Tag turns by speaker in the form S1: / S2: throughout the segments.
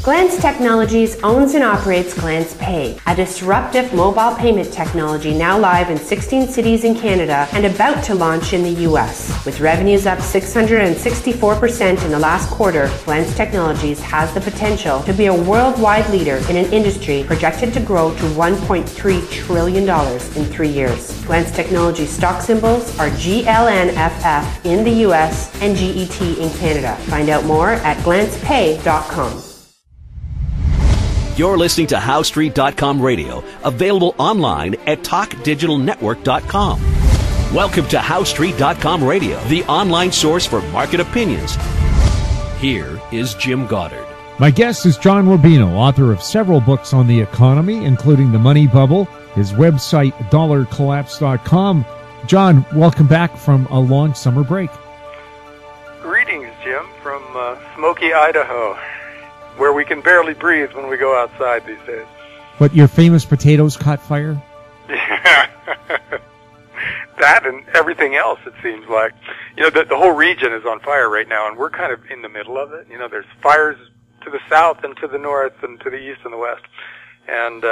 S1: Glance Technologies owns and operates Glance Pay, a disruptive mobile payment technology now live in 16 cities in Canada and about to launch in the US. With revenues up 664% in the last quarter, Glance Technologies has the potential to be a worldwide leader in an industry projected to grow to $1.3 trillion in 3 years. Glance Technologies stock symbols are GLNFF in the US and GET in Canada. Find out more at glancepay.com.
S2: You're listening to HowStreet.com radio, available online at TalkDigitalNetwork.com. Welcome to HowStreet.com radio, the online source for market opinions. Here is Jim Goddard.
S3: My guest is John Rubino, author of several books on the economy, including The Money Bubble, his website, dollarcollapse.com. John, welcome back from a long summer break.
S4: Greetings, Jim, from smoky Idaho, where we can barely breathe when we go outside these days.
S3: But your famous potatoes caught fire?
S4: Yeah. That and everything else, it seems like. You know, the whole region is on fire right now, and we're kind of in the middle of it. You know, there's fires to the south and to the north and to the east and the west. And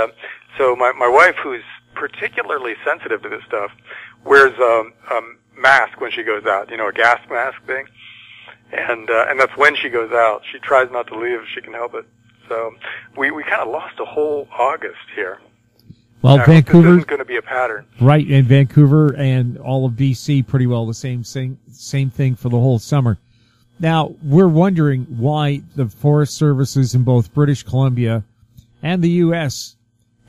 S4: so my wife, who's particularly sensitive to this stuff, wears a mask when she goes out, you know, a gas mask thing. And that's when she goes out. She tries not to leave if she can help it. So we kind of lost a whole August here.
S3: Well, Vancouver
S4: isn't going to be a pattern,
S3: right? And Vancouver and all of BC, pretty well the same thing for the whole summer. Now we're wondering why the forest services in both British Columbia and the U.S.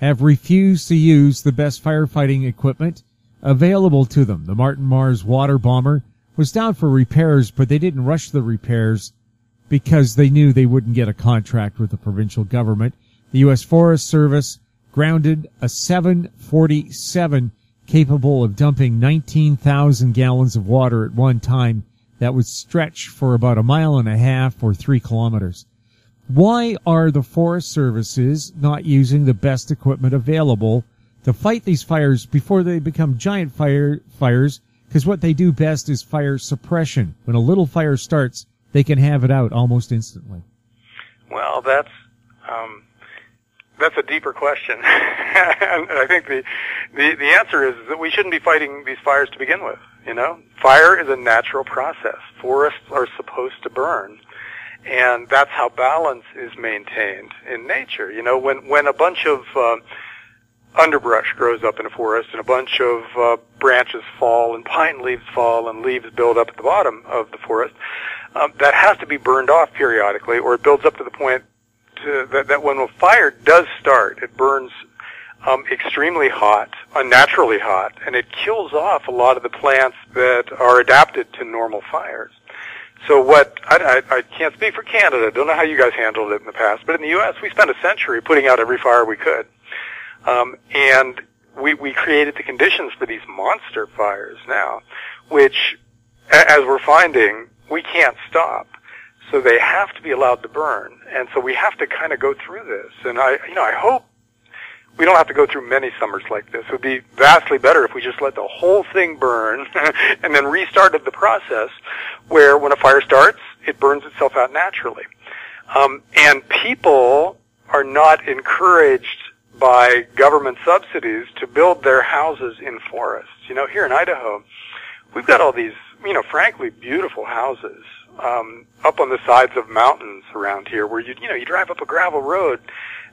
S3: have refused to use the best firefighting equipment available to them. The Martin Mars water bomber was down for repairs, but they didn't rush the repairs because they knew they wouldn't get a contract with the provincial government. The U.S. Forest Service grounded a 747 capable of dumping 19,000 gallons of water at one time that would stretch for about 1.5 miles or 3 kilometers. Why are the forest services not using the best equipment available to fight these fires before they become giant fires? Because what they do best is fire suppression. When a little fire starts, they can have it out almost instantly.
S4: Well, that's a deeper question. And I think the answer is that we shouldn't be fighting these fires to begin with. You know, fire is a natural process. Forests are supposed to burn. And that's how balance is maintained in nature. You know, when a bunch of underbrush grows up in a forest and a bunch of branches fall and pine leaves fall and leaves build up at the bottom of the forest, that has to be burned off periodically, or it builds up to the point that when a fire does start, it burns extremely hot, unnaturally hot, and it kills off a lot of the plants that are adapted to normal fires. So I can't speak for Canada, don't know how you guys handled it in the past, but in the U.S. we spent a century putting out every fire we could. And we created the conditions for these monster fires now, which, as we're finding, we can't stop. So they have to be allowed to burn. And so we have to kind of go through this. And I hope we don't have to go through many summers like this. It would be vastly better if we just let the whole thing burn and then restarted the process where when a fire starts, it burns itself out naturally. And people are not encouraged by government subsidies to build their houses in forests. You know, here in Idaho, we've got all these, you know, frankly beautiful houses up on the sides of mountains around here where you drive up a gravel road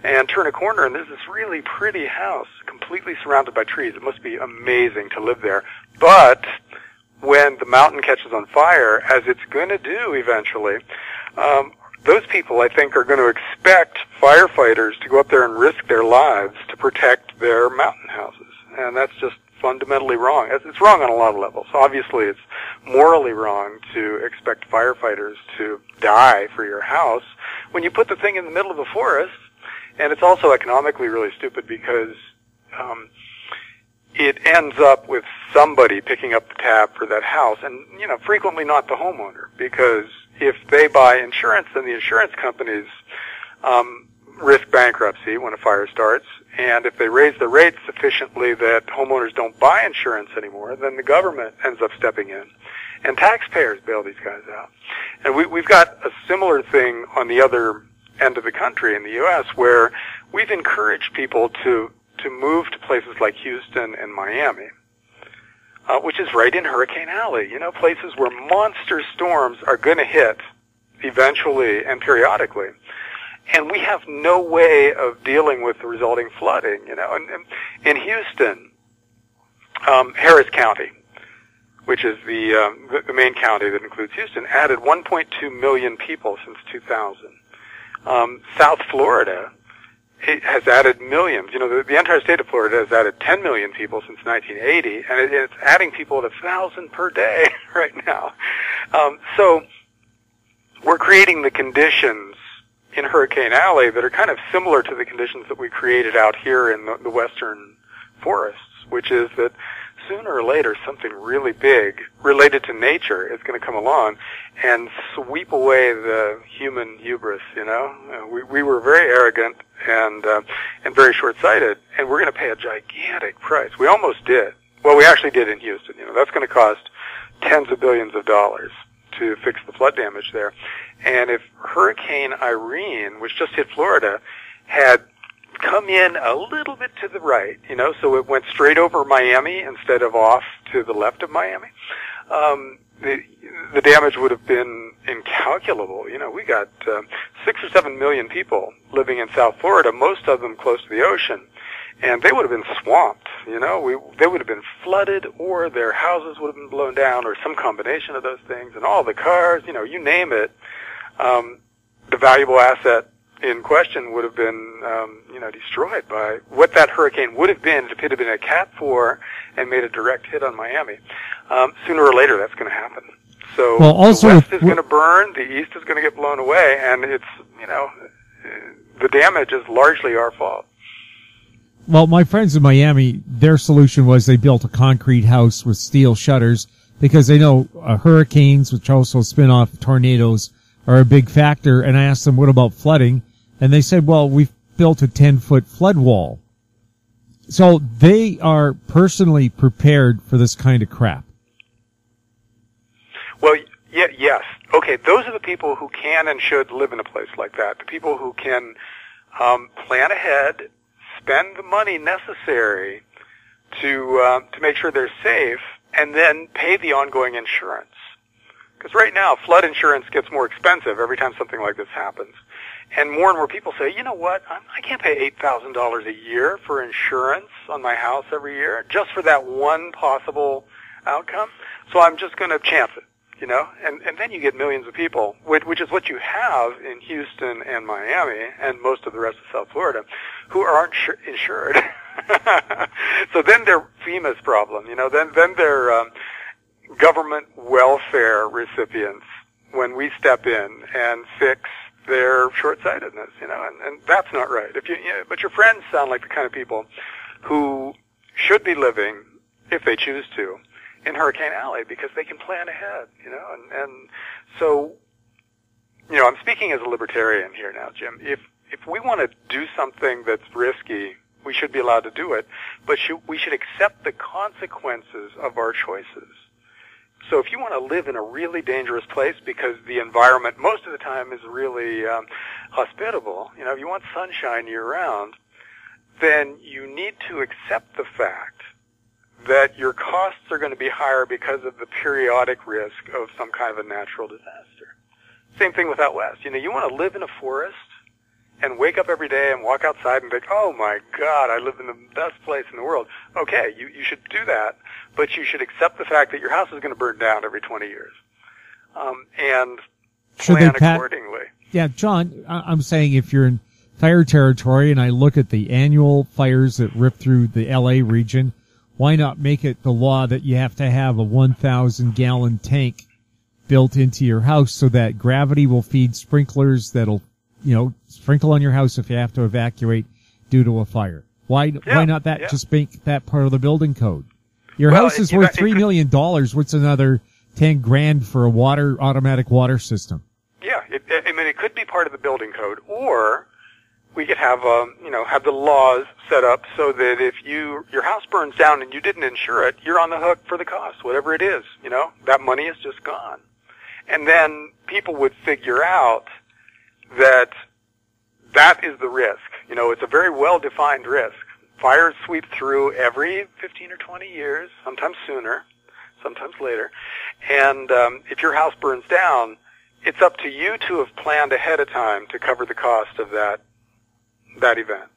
S4: and turn a corner and there's this really pretty house completely surrounded by trees. It must be amazing to live there. But when the mountain catches on fire, as it's going to do eventually, those people, I think, are going to expect firefighters to go up there and risk their lives to protect their mountain houses. And that's just fundamentally wrong. It's wrong on a lot of levels. Obviously, it's morally wrong to expect firefighters to die for your house when you put the thing in the middle of the forest. And it's also economically really stupid because it ends up with somebody picking up the tab for that house, and, you know, frequently not the homeowner, because if they buy insurance, then the insurance companies risk bankruptcy when a fire starts, and if they raise the rates sufficiently that homeowners don't buy insurance anymore, then the government ends up stepping in, and taxpayers bail these guys out. And we've got a similar thing on the other end of the country in the U.S., where we've encouraged people to move to places like Houston and Miami, which is right in Hurricane Alley, places where monster storms are going to hit eventually and periodically. And we have no way of dealing with the resulting flooding, And in Houston, Harris County, which is the main county that includes Houston, added 1.2 million people since 2000. South Florida has added millions. The entire state of Florida has added 10 million people since 1980, and it's adding people at 1,000 per day right now. So we're creating the conditions in Hurricane Alley that are kind of similar to the conditions that we created out here in the western forests, which is that sooner or later something really big related to nature is going to come along and sweep away the human hubris, We were very arrogant and very short-sighted, and we're going to pay a gigantic price. We almost did. Well, we actually did in Houston. That's going to cost tens of billions of dollars to fix the flood damage there. And if Hurricane Irene, which just hit Florida, had come in a little bit to the right, so it went straight over Miami instead of off to the left of Miami, the damage would have been incalculable. We got 6 or 7 million people living in South Florida, most of them close to the ocean, and they would have been swamped. They would have been flooded, or their houses would have been blown down, or some combination of those things, and all the cars, you name it. The valuable asset in question would have been, destroyed by what that hurricane would have been if it had been a Cat 4 and made a direct hit on Miami. Sooner or later, that's going to happen. So the west is going to burn, the east is going to get blown away, and it's, the damage is largely our fault.
S3: Well, my friends in Miami, their solution was they built a concrete house with steel shutters because they know hurricanes, which also spin off tornadoes, are a big factor. And I asked them, what about flooding? And they said, well, we've built a 10-foot flood wall. So they are personally prepared for this kind of crap.
S4: Well, yes. Okay, those are the people who can and should live in a place like that. The people who can plan ahead, spend the money necessary to make sure they're safe, and then pay the ongoing insurance. Because right now, flood insurance gets more expensive every time something like this happens. And more people say, you know what, I can't pay $8,000 a year for insurance on my house every year just for that one possible outcome. So I'm just going to chance it, and then you get millions of people, which is what you have in Houston and Miami and most of the rest of South Florida, who aren't insured. So then they're FEMA's problem, then they're government welfare recipients when we step in and fix their short-sightedness, and that's not right. But your friends sound like the kind of people who should be living, if they choose to, in Hurricane Alley because they can plan ahead, and so, I'm speaking as a libertarian here now, Jim. If we want to do something that's risky, we should be allowed to do it, but we should accept the consequences of our choices. So if you want to live in a really dangerous place because the environment most of the time is really hospitable, if you want sunshine year-round, then you need to accept the fact that your costs are going to be higher because of the periodic risk of some kind of a natural disaster. Same thing with out west. You want to live in a forest and wake up every day and walk outside and think, oh my God, I live in the best place in the world. Okay, you should do that, but you should accept the fact that your house is going to burn down every 20 years. And plan accordingly.
S3: Yeah, John, I'm saying if you're in fire territory and I look at the annual fires that rip through the LA region, why not make it the law that you have to have a 1,000-gallon tank built into your house so that gravity will feed sprinklers that'll sprinkle on your house if you have to evacuate due to a fire. Why not that? Yeah. Just make that part of the building code. Your house is worth $3 million. What's another $10,000 for a automatic water system? Yeah,
S4: it could be part of the building code, or we could have have the laws set up so that if your house burns down and you didn't insure it, you're on the hook for the cost, whatever it is. That money is just gone, and then people would figure out that that is the risk. You know, it's a very well-defined risk. Fires sweep through every 15 or 20 years, sometimes sooner, sometimes later. And if your house burns down, it's up to you to have planned ahead of time to cover the cost of that event.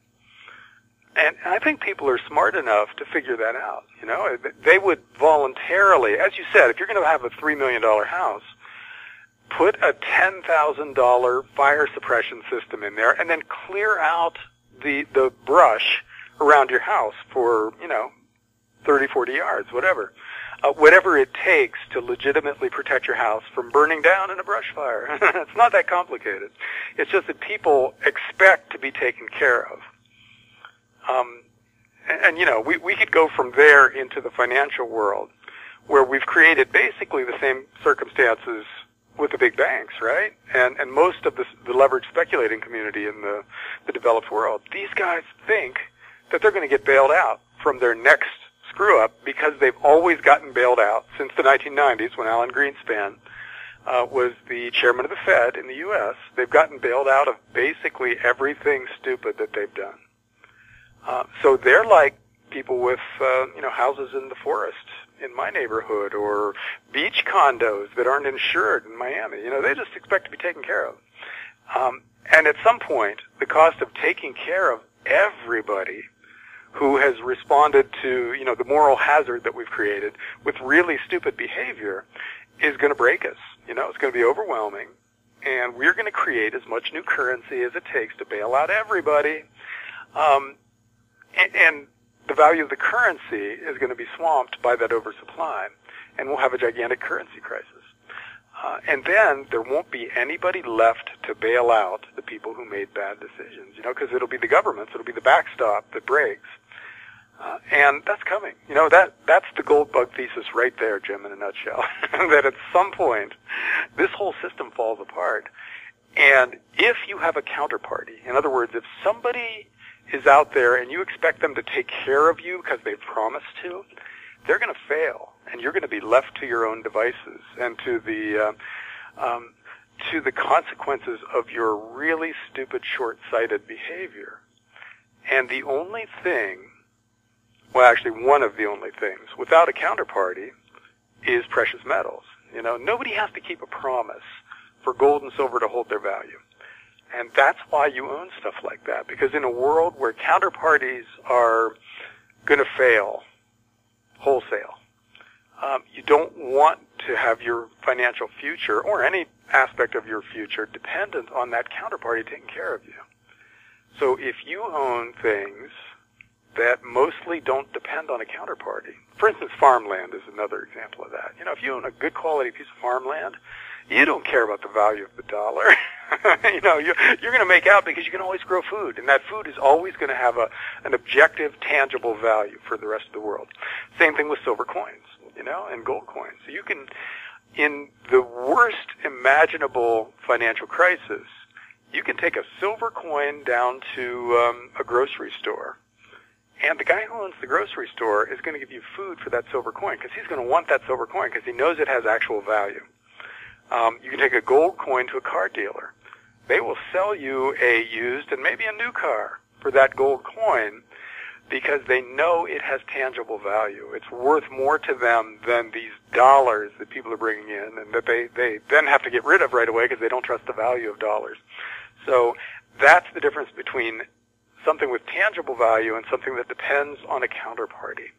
S4: And I think people are smart enough to figure that out. You know, they would voluntarily, as you said, if you're going to have a $3 million house, put a $10,000 fire suppression system in there and then clear out the brush around your house for, 30, 40 yards, whatever. Whatever it takes to legitimately protect your house from burning down in a brush fire. It's not that complicated. It's just that people expect to be taken care of. We could go from there into the financial world, where we've created basically the same circumstances with the big banks, right? And most of the leveraged speculating community in the developed world. These guys think that they're going to get bailed out from their next screw-up because they've always gotten bailed out since the 1990s when Alan Greenspan was the chairman of the Fed in the U.S. They've gotten bailed out of basically everything stupid that they've done. So they're like people with, houses in the forest in my neighborhood or beach condos that aren't insured in Miami. They just expect to be taken care of. And at some point, the cost of taking care of everybody who has responded to, the moral hazard that we've created with really stupid behavior is going to break us. It's going to be overwhelming. And we're going to create as much new currency as it takes to bail out everybody. And the value of the currency is going to be swamped by that oversupply, and we'll have a gigantic currency crisis. And then there won't be anybody left to bail out the people who made bad decisions, because it'll be the governments, it'll be the backstop that breaks. And that's coming. That's the gold bug thesis right there, Jim, in a nutshell, that at some point this whole system falls apart. And if you have a counterparty, in other words, if somebody is out there and you expect them to take care of you because they've promised to, they're going to fail, and you're going to be left to your own devices and to the consequences of your really stupid, short-sighted behavior. And the only thing, well, actually one of the only things, without a counterparty is precious metals. Nobody has to keep a promise for gold and silver to hold their value. And that's why you own stuff like that, because in a world where counterparties are going to fail wholesale, you don't want to have your financial future or any aspect of your future dependent on that counterparty taking care of you. So if you own things that mostly don't depend on a counterparty, for instance, farmland is another example of that. If you own a good quality piece of farmland, you don't care about the value of the dollar. You're going to make out because you can always grow food, and that food is always going to have an objective, tangible value for the rest of the world. Same thing with silver coins, and gold coins. So you can, in the worst imaginable financial crisis, you can take a silver coin down to a grocery store, and the guy who owns the grocery store is going to give you food for that silver coin because he's going to want that silver coin because he knows it has actual value. You can take a gold coin to a car dealer. They will sell you a used and maybe a new car for that gold coin because they know it has tangible value. It's worth more to them than these dollars that people are bringing in and that they then have to get rid of right away because they don't trust the value of dollars. So that's the difference between something with tangible value and something that depends on a counterparty.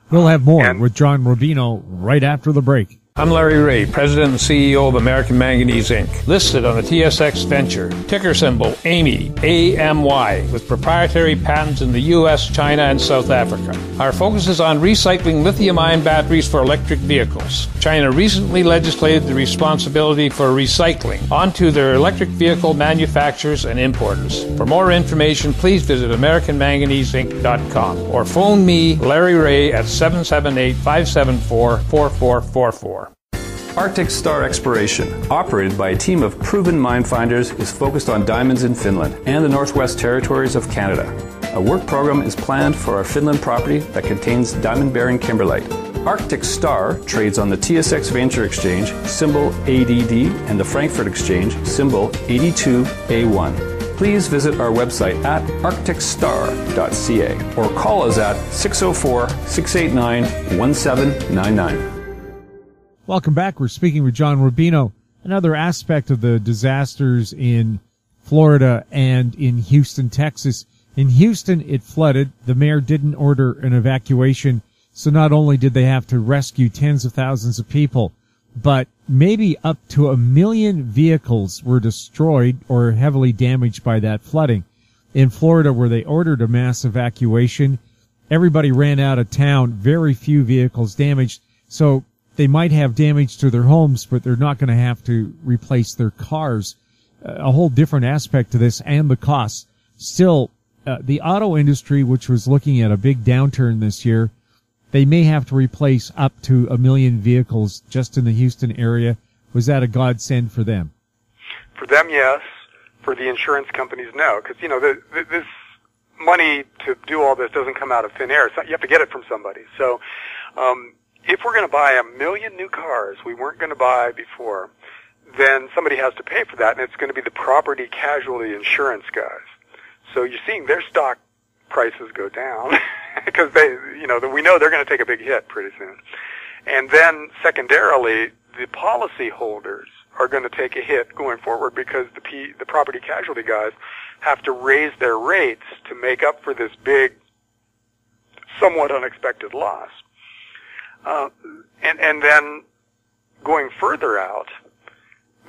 S3: We'll have more with John Rubino right after the break.
S5: I'm Larry Ray, President and CEO of American Manganese, Inc., listed on the TSX Venture, ticker symbol AMY, A-M-Y, with proprietary patents in the U.S., China, and South Africa. Our focus is on recycling lithium-ion batteries for electric vehicles. China recently legislated the responsibility for recycling onto their electric vehicle manufacturers and importers. For more information, please visit AmericanManganeseInc.com or phone me, Larry Ray, at 778-574-4444.
S6: Arctic Star Exploration, operated by a team of proven mine finders, is focused on diamonds in Finland and the Northwest Territories of Canada. A work program is planned for our Finland property that contains diamond-bearing kimberlite. Arctic Star trades on the TSX Venture Exchange, symbol ADD, and the Frankfurt Exchange, symbol 82A1. please visit our website at arcticstar.ca or call us at 604-689-1799.
S3: Welcome back. We're speaking with John Rubino. Another aspect of the disasters in Florida and in Houston, Texas. In Houston, it flooded. The mayor didn't order an evacuation, so not only did they have to rescue tens of thousands of people, but maybe up to 1 million vehicles were destroyed or heavily damaged by that flooding. In Florida, where they ordered a mass evacuation, everybody ran out of town, very few vehicles damaged, so they might have damage to their homes, but they're not going to have to replace their cars. A whole different aspect to this, and the costs. Still, the auto industry, which was looking at a big downturn this year, they may have to replace up to 1 million vehicles just in the Houston area. Was that a godsend for them?
S4: For them, yes. For the insurance companies, no. Because, this money to do all this doesn't come out of thin air. So you have to get it from somebody. So if we're going to buy 1 million new cars we weren't going to buy before, then somebody has to pay for that, and it's going to be the property casualty insurance guys. So you're seeing their stock prices go down because we know they're going to take a big hit pretty soon. And then secondarily, the policy holders are going to take a hit going forward because the property casualty guys have to raise their rates to make up for this big, somewhat unexpected loss. And then going further out,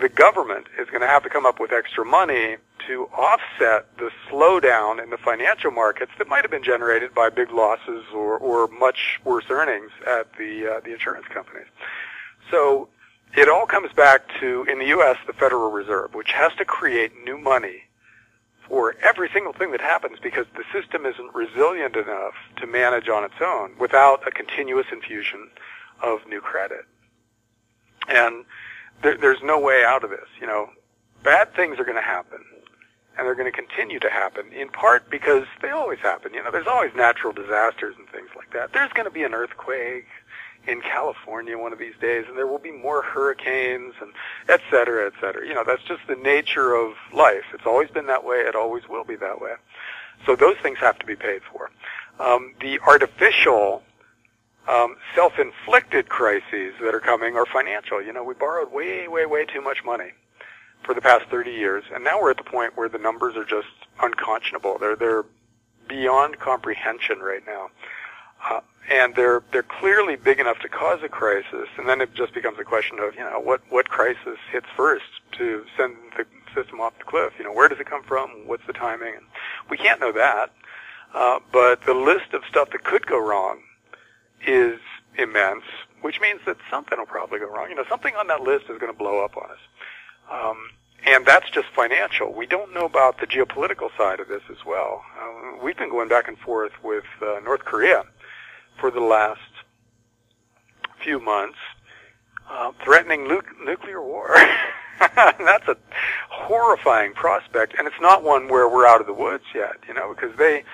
S4: the government is going to have to come up with extra money to offset the slowdown in the financial markets that might have been generated by big losses or much worse earnings at the insurance companies. So it all comes back to, in the U.S., the Federal Reserve, which has to create new money for every single thing that happens because the system isn't resilient enough to manage on its own without a continuous infusion of new credit. And there's no way out of this. Bad things are going to happen, and they're going to continue to happen, in part because they always happen. There's always natural disasters and things like that. There's going to be an earthquake in California one of these days, and there will be more hurricanes, and et cetera, et cetera. That's just the nature of life. It's always been that way. It always will be that way. So those things have to be paid for. The artificial self-inflicted crises that are coming are financial. We borrowed way, way, way too much money for the past 30 years, and now we're at the point where the numbers are just unconscionable. They're beyond comprehension right now. And they're clearly big enough to cause a crisis, and then it just becomes a question of, what crisis hits first to send the system off the cliff? Where does it come from? What's the timing? And we can't know that. But the list of stuff that could go wrong is immense, which means that something will probably go wrong. Something on that list is going to blow up on us. And that's just financial. We don't know about the geopolitical side of this as well. We've been going back and forth with North Korea for the last few months, threatening nuclear war. That's a horrifying prospect, and it's not one where we're out of the woods yet, because they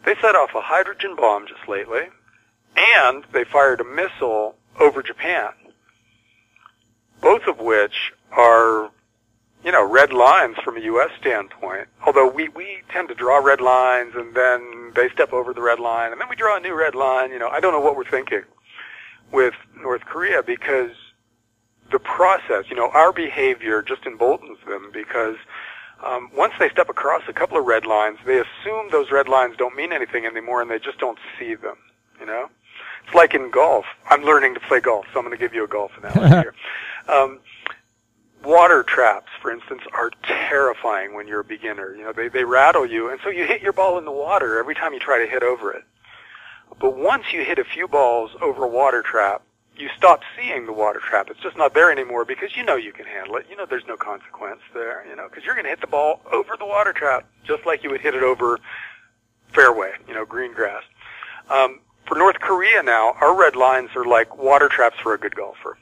S4: set off a hydrogen bomb just lately, and they fired a missile over Japan, both of which are, red lines from a U.S. standpoint, although we tend to draw red lines, and then they step over the red line, and then we draw a new red line. I don't know what we're thinking with North Korea, because the process, our behavior just emboldens them, because once they step across a couple of red lines, they assume those red lines don't mean anything anymore, and they just don't see them, It's like in golf. I'm learning to play golf, so I'm going to give you a golf analogy here. Water traps, for instance, are terrifying when you're a beginner. They rattle you, and so you hit your ball in the water every time you try to hit over it. But once you hit a few balls over a water trap, you stop seeing the water trap. It's just not there anymore because you can handle it. There's no consequence there, because you're going to hit the ball over the water trap just like you would hit it over fairway, green grass. For North Korea now, our red lines are like water traps for a good golfer.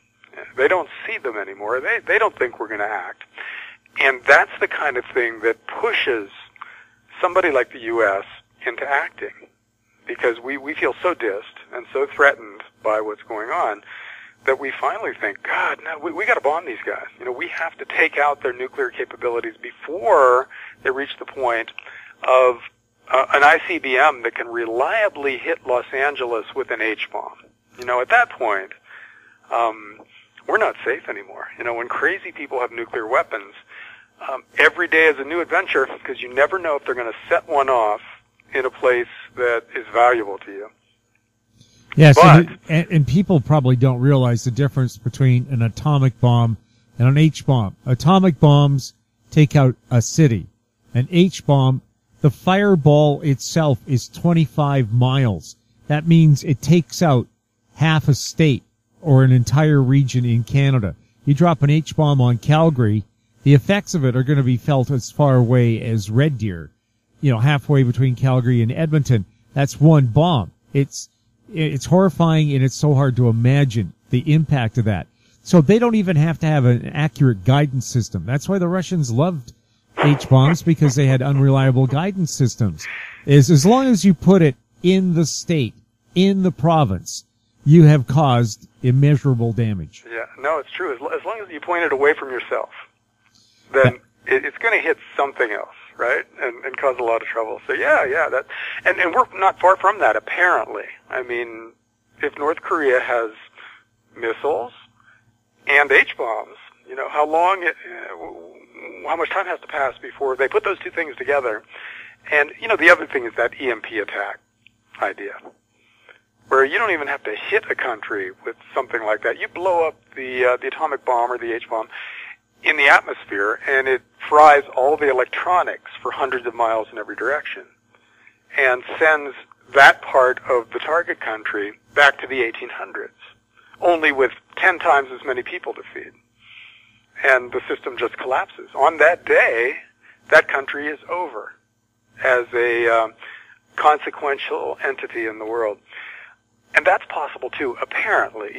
S4: They don't see them anymore. They don't think we're going to act. And that's the kind of thing that pushes somebody like the U.S. into acting, because we feel so dissed and so threatened by what's going on that we finally think, God, no, we got to bomb these guys. We have to take out their nuclear capabilities before they reach the point of an ICBM that can reliably hit Los Angeles with an H-bomb. At that point, we're not safe anymore. When crazy people have nuclear weapons, every day is a new adventure because you never know if they're going to set one off in a place that is valuable to you.
S3: Yes, and people probably don't realize the difference between an atomic bomb and an H-bomb. Atomic bombs take out a city. An H-bomb, the fireball itself is 25 miles. That means it takes out half a state or an entire region in Canada. You drop an H-bomb on Calgary, the effects of it are going to be felt as far away as Red Deer, halfway between Calgary and Edmonton. That's one bomb. It's horrifying, and it's so hard to imagine the impact of that. So they don't even have to have an accurate guidance system. That's why the Russians loved H-bombs, because they had unreliable guidance systems. As long as you put it in the state, in the province, you have caused immeasurable damage.
S4: Yeah, no, it's true. As long as you point it away from yourself, then it's going to hit something else, right? And cause a lot of trouble. So that, and we're not far from that, apparently. I mean, if North Korea has missiles and H-bombs, how much time has to pass before they put those two things together? And, the other thing is that EMP attack idea, where you don't even have to hit a country with something like that. You blow up the atomic bomb or the H-bomb in the atmosphere, and it fries all the electronics for hundreds of miles in every direction and sends that part of the target country back to the 1800s, only with 10 times as many people to feed. And the system just collapses. On that day, that country is over as a consequential entity in the world. And that's possible too, apparently.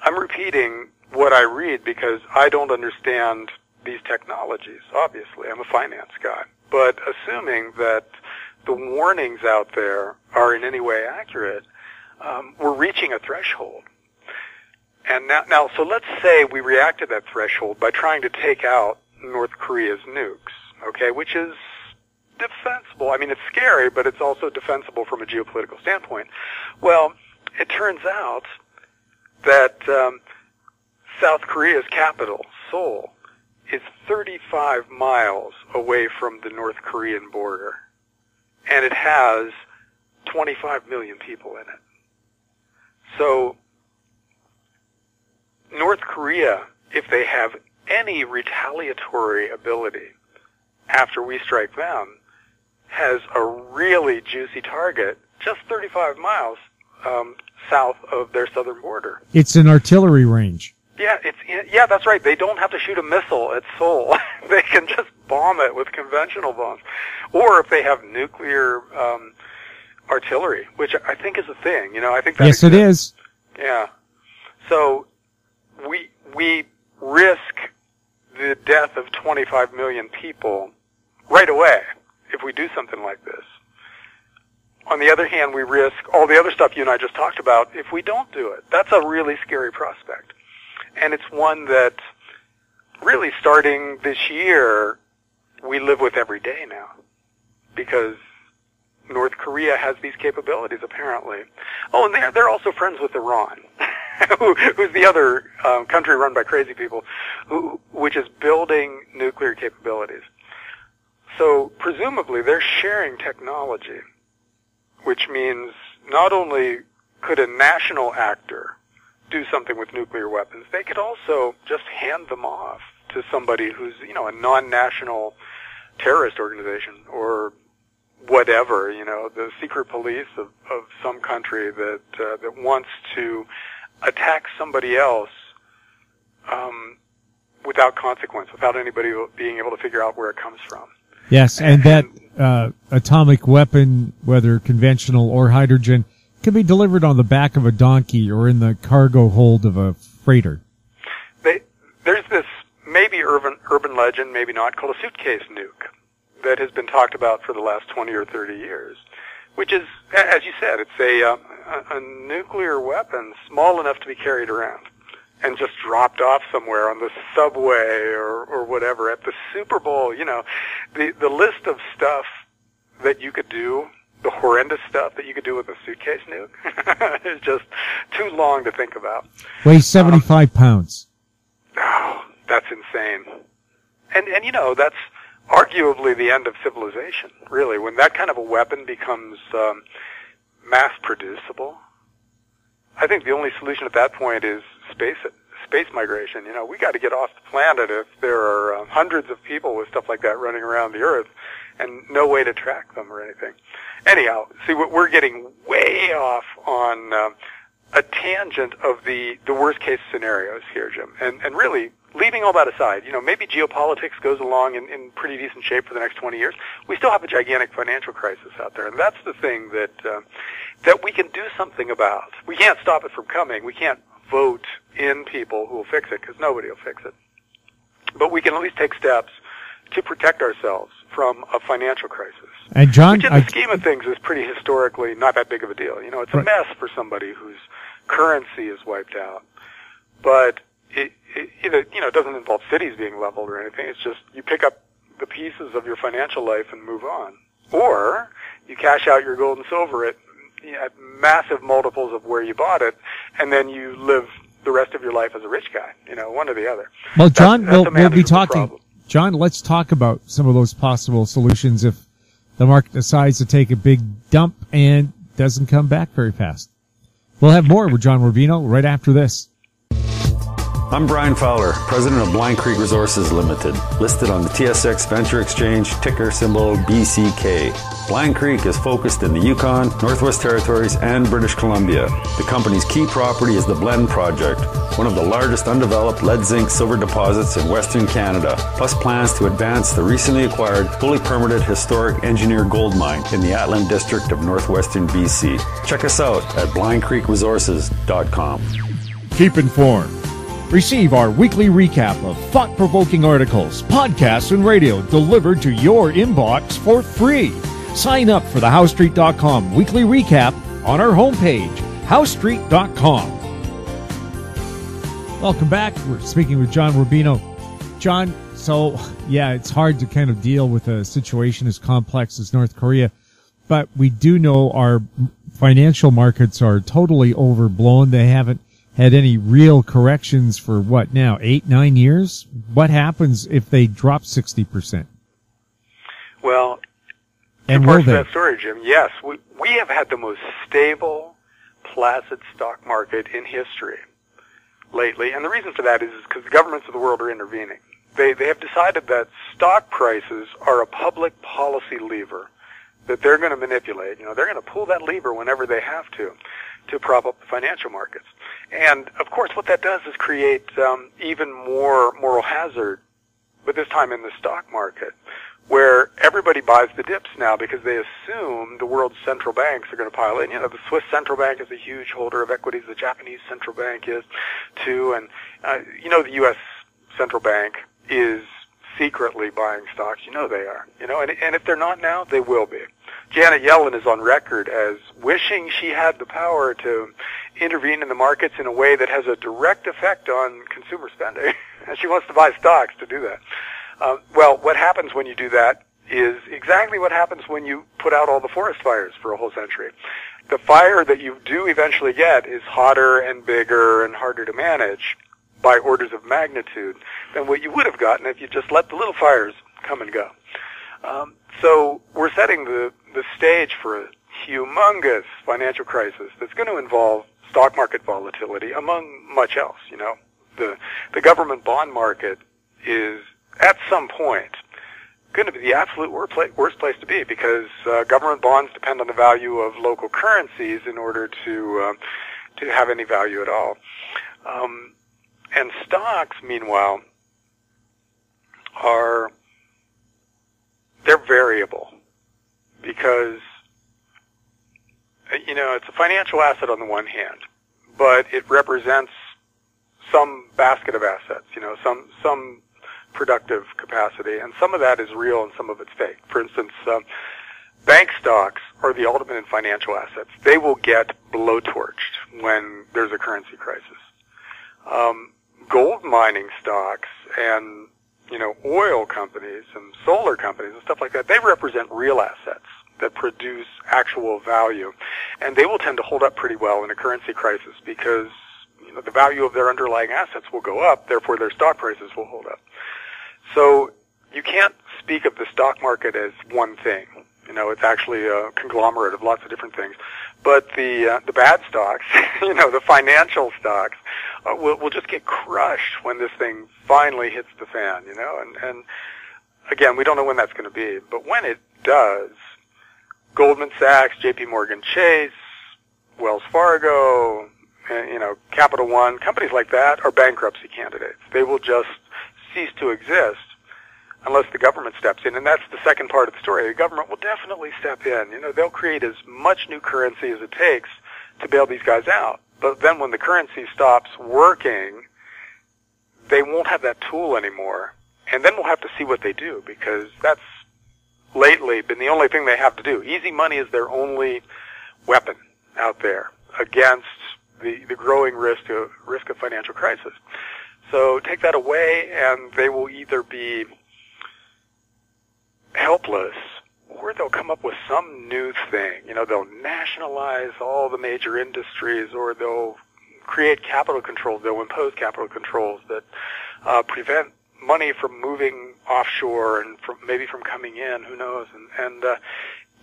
S4: I'm repeating what I read because I don't understand these technologies, obviously. I'm a finance guy. But assuming that the warnings out there are in any way accurate, we're reaching a threshold. And now, so let's say we react to that threshold by trying to take out North Korea's nukes, okay, which is defensible. I mean, it's scary, but it's also defensible from a geopolitical standpoint. Well, it turns out that South Korea's capital, Seoul, is 35 miles away from the North Korean border, and it has 25 million people in it. So North Korea, if they have any retaliatory ability after we strike them, has a really juicy target just 35 miles south of their southern border.
S3: It's an artillery range.
S4: Yeah, that's right. They don't have to shoot a missile at Seoul. They can just bomb it with conventional bombs. Or if they have nuclear artillery, which I think is a thing. I think that
S3: Yes, it is.
S4: Yeah. So we risk the death of 25 million people right away if we do something like this. On the other hand, we risk all the other stuff you and I just talked about if we don't do it. That's a really scary prospect. And it's one that really starting this year, we live with every day now. Because North Korea has these capabilities, apparently. Oh, and they're also friends with Iran, who's the other country run by crazy people, which is building nuclear capabilities. So presumably they're sharing technology, which means not only could a national actor do something with nuclear weapons, they could also just hand them off to somebody who's, a non-national terrorist organization or whatever, the secret police of some country that wants to attack somebody else without consequence, without anybody being able to figure out where it comes from.
S3: Yes, and that atomic weapon, whether conventional or hydrogen, can be delivered on the back of a donkey or in the cargo hold of a freighter.
S4: There's this maybe urban legend, maybe not, called a suitcase nuke that has been talked about for the last 20 or 30 years, which is, as you said, it's a nuclear weapon small enough to be carried around. and just dropped off somewhere on the subway or whatever at the Super Bowl. You know, the list of stuff that you could do, the horrendous stuff that you could do with a suitcase nuke is just too long to think about.
S3: Weighs 75 pounds.
S4: Oh, that's insane. And you know, that's arguably the end of civilization, really, when that kind of a weapon becomes mass producible. I think the only solution at that point is space migration. You know, we got to get off the planet if there are hundreds of people with stuff like that running around the Earth and no way to track them or anything. Anyhow, see, we're getting way off on a tangent of the worst case scenarios here, Jim. And really, leaving all that aside, you know, maybe geopolitics goes along in pretty decent shape for the next 20 years. We still have a gigantic financial crisis out there, and that's the thing that we can do something about. We can't stop it from coming. We can't vote in people who will fix it, because nobody will fix it. But we can at least take steps to protect ourselves from a financial crisis.
S3: And John,
S4: which in the scheme of things is pretty historically not that big of a deal. You know, it's a mess for somebody whose currency is wiped out. But it doesn't involve cities being leveled or anything. It's just you pick up the pieces of your financial life and move on. Or you cash out your gold and silver at massive multiples of where you bought it, and then you live the rest of your life as a rich guy. You know, one or the other.
S3: Well, John, we'll be talking. Problem. John, let's talk about some of those possible solutions if the market decides to take a big dump and doesn't come back very fast. We'll have more with John Rubino right after this.
S6: I'm Brian Fowler, president of Blind Creek Resources Limited, listed on the TSX Venture Exchange, ticker symbol BCK. Blind Creek is focused in the Yukon, Northwest Territories, and British Columbia. The company's key property is the Blend Project, one of the largest undeveloped lead zinc silver deposits in Western Canada, plus plans to advance the recently acquired, fully permitted historic engineer gold mine in the Atlan district of northwestern BC. Check us out at blindcreekresources.com.
S7: Keep informed. Receive our weekly recap of thought-provoking articles, podcasts, and radio delivered to your inbox for free. Sign up for the HowStreet.com weekly recap on our homepage, HowStreet.com.
S3: Welcome back. We're speaking with John Rubino. John, so, yeah, it's hard to kind of deal with a situation as complex as North Korea, but we do know our financial markets are totally overblown. They haven't had any real corrections for what now, 8-9 years? What happens if they drop 60%?
S4: Well,
S3: and
S4: parts of that story, Jim, yes, we have had the most stable, placid stock market in history lately, and the reason for that is because the governments of the world are intervening. They have decided that stock prices are a public policy lever that they're going to manipulate. You know, they're going to pull that lever whenever they have to prop up the financial markets. And, of course, what that does is create even more moral hazard, but this time in the stock market, where everybody buys the dips now because they assume the world's central banks are going to pile in. You know, the Swiss central bank is a huge holder of equities. The Japanese central bank is, too. And, the U.S. central bank is secretly buying stocks. You know they are. You know, and if they're not now, they will be. Janet Yellen is on record as wishing she had the power to intervene in the markets in a way that has a direct effect on consumer spending. And she wants to buy stocks to do that. Well, what happens when you do that is exactly what happens when you put out all the forest fires for a whole century. The fire that you do eventually get is hotter and bigger and harder to manage by orders of magnitude than what you would have gotten if you just let the little fires come and go. So we're setting the stage for a humongous financial crisis that's going to involve stock market volatility, among much else. You know, the government bond market is at some point going to be the absolute worst place to be, because government bonds depend on the value of local currencies in order to have any value at all. And stocks, meanwhile, they're variable, because, you know, it's a financial asset on the one hand, but it represents some basket of assets, you know, some productive capacity, and some of that is real and some of it's fake. For instance, bank stocks are the ultimate in financial assets. They will get blowtorched when there's a currency crisis. Gold mining stocks and, oil companies and solar companies and stuff like that, they represent real assets that produce actual value. And they will tend to hold up pretty well in a currency crisis because, the value of their underlying assets will go up, therefore their stock prices will hold up. So you can't speak of the stock market as one thing. It's actually a conglomerate of lots of different things. But the bad stocks, the financial stocks, will just get crushed when this thing finally hits the fan, and again, we don't know when that's going to be, but when it does, Goldman Sachs, JP Morgan Chase, Wells Fargo, Capital One, companies like that are bankruptcy candidates. They will just cease to exist unless the government steps in, and that's the second part of the story. The government will definitely step in. They'll create as much new currency as it takes to bail these guys out. But then when the currency stops working, they won't have that tool anymore. And then we'll have to see what they do, because that's lately been the only thing they have to do. Easy money is their only weapon out there against the growing risk of financial crisis. So take that away, and they will either be helpless, or they'll come up with some new thing. They'll nationalize all the major industries, or they'll create capital controls. They'll impose capital controls that prevent money from moving offshore and maybe from coming in. Who knows? And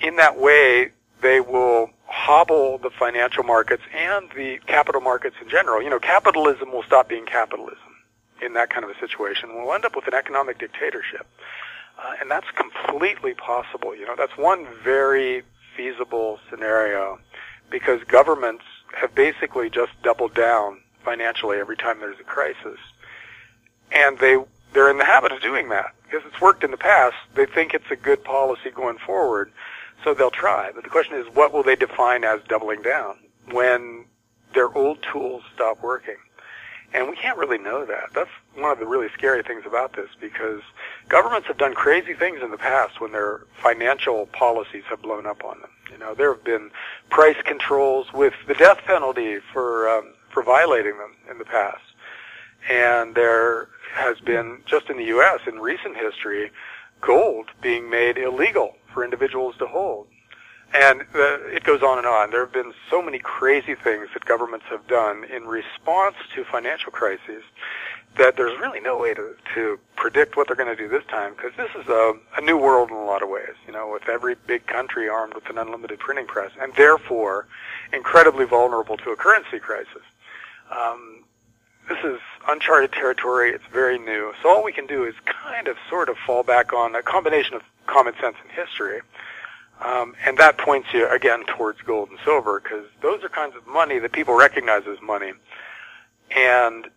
S4: in that way, they will hobble the financial markets and the capital markets in general. Capitalism will stop being capitalism in that kind of a situation. We'll end up with an economic dictatorship. And that's completely possible. That's one very feasible scenario, because governments have basically just doubled down financially every time there's a crisis. And they're in the habit of doing that because it's worked in the past. They think it's a good policy going forward, so they'll try. But the question is, what will they define as doubling down when their old tools stop working? And we can't really know that. That's one of the really scary things about this, because governments have done crazy things in the past when their financial policies have blown up on them. There have been price controls with the death penalty for violating them in the past. And there has been, just in the U.S. in recent history, gold being made illegal for individuals to hold. And it goes on and on. There have been so many crazy things that governments have done in response to financial crises that there's really no way to predict what they're going to do this time, because this is a new world in a lot of ways, with every big country armed with an unlimited printing press, and therefore incredibly vulnerable to a currency crisis. This is uncharted territory. It's very new. So all we can do is kind of sort of fall back on a combination of common sense and history. And that points you, again, towards gold and silver, because those are kinds of money that people recognize as money, and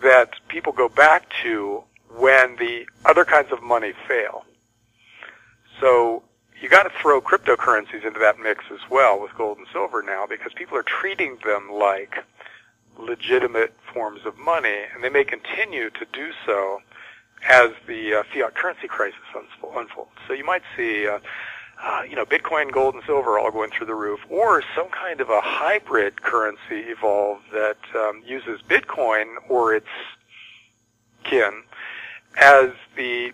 S4: that people go back to when the other kinds of money fail. So you got to throw cryptocurrencies into that mix as well with gold and silver now, because people are treating them like legitimate forms of money, and they may continue to do so as the fiat currency crisis unfolds. So you might see Bitcoin, gold, and silver all going through the roof, or some kind of a hybrid currency evolve that uses Bitcoin or its kin as the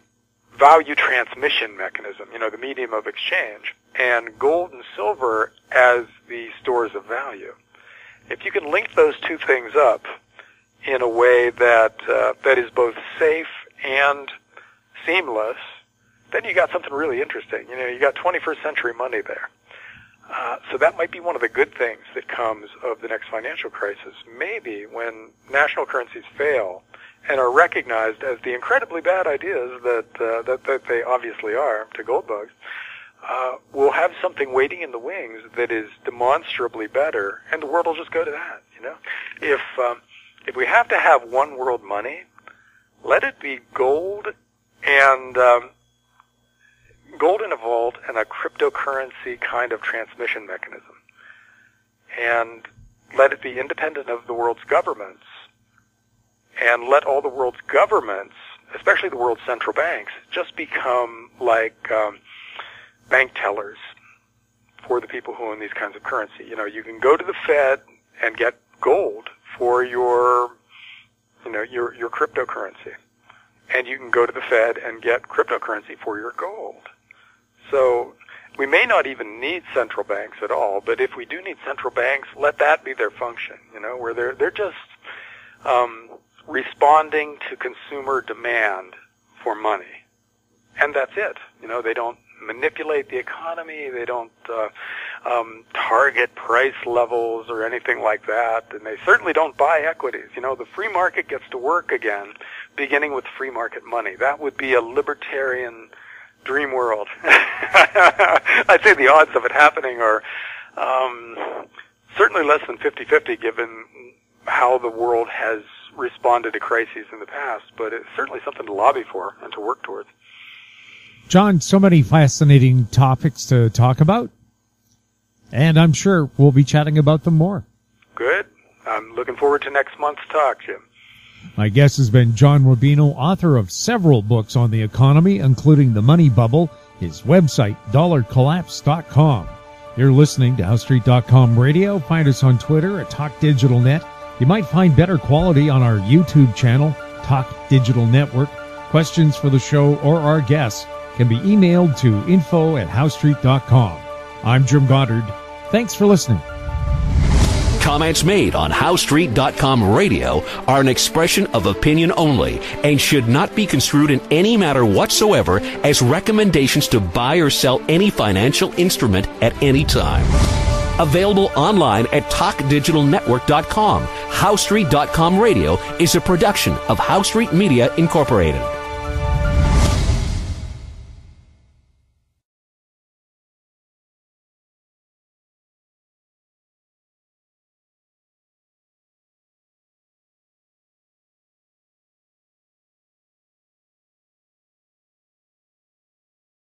S4: value transmission mechanism, the medium of exchange, and gold and silver as the stores of value. If you can link those two things up in a way that that is both safe and seamless, then you got something really interesting. You got 21st century money there. So that might be one of the good things that comes of the next financial crisis. Maybe when national currencies fail and are recognized as the incredibly bad ideas that they obviously are to gold bugs, we'll have something waiting in the wings that is demonstrably better, and the world will just go to that. If we have to have one world money, let it be gold and gold in a vault and a cryptocurrency kind of transmission mechanism. And let it be independent of the world's governments. And let all the world's governments, especially the world's central banks, just become like bank tellers for the people who own these kinds of currency. You can go to the Fed and get gold for your your cryptocurrency. And you can go to the Fed and get cryptocurrency for your gold. So we may not even need central banks at all, but if we do need central banks, let that be their function, where they're just responding to consumer demand for money. And that's it. They don't manipulate the economy. They don't target price levels or anything like that. And they certainly don't buy equities. The free market gets to work again, beginning with free market money. That would be a libertarian dream world. I'd say the odds of it happening are certainly less than 50-50 given how the world has responded to crises in the past, but it's certainly something to lobby for and to work towards.
S3: John, so many fascinating topics to talk about, and I'm sure we'll be chatting about them more.
S4: Good. I'm looking forward to next month's talk, Jim.
S3: My guest has been John Rubino, author of several books on the economy, including The Money Bubble, his website, dollarcollapse.com. You're listening to HowStreet.com radio. Find us on Twitter at Talk Digital Net. You might find better quality on our YouTube channel, Talk Digital Network. Questions for the show or our guests can be emailed to info@HowStreet.com. I'm Jim Goddard. Thanks for listening.
S2: Comments made on HowStreet.com radio are an expression of opinion only and should not be construed in any matter whatsoever as recommendations to buy or sell any financial instrument at any time. Available online at TalkDigitalNetwork.com. HowStreet.com radio is a production of HowStreet Media Incorporated.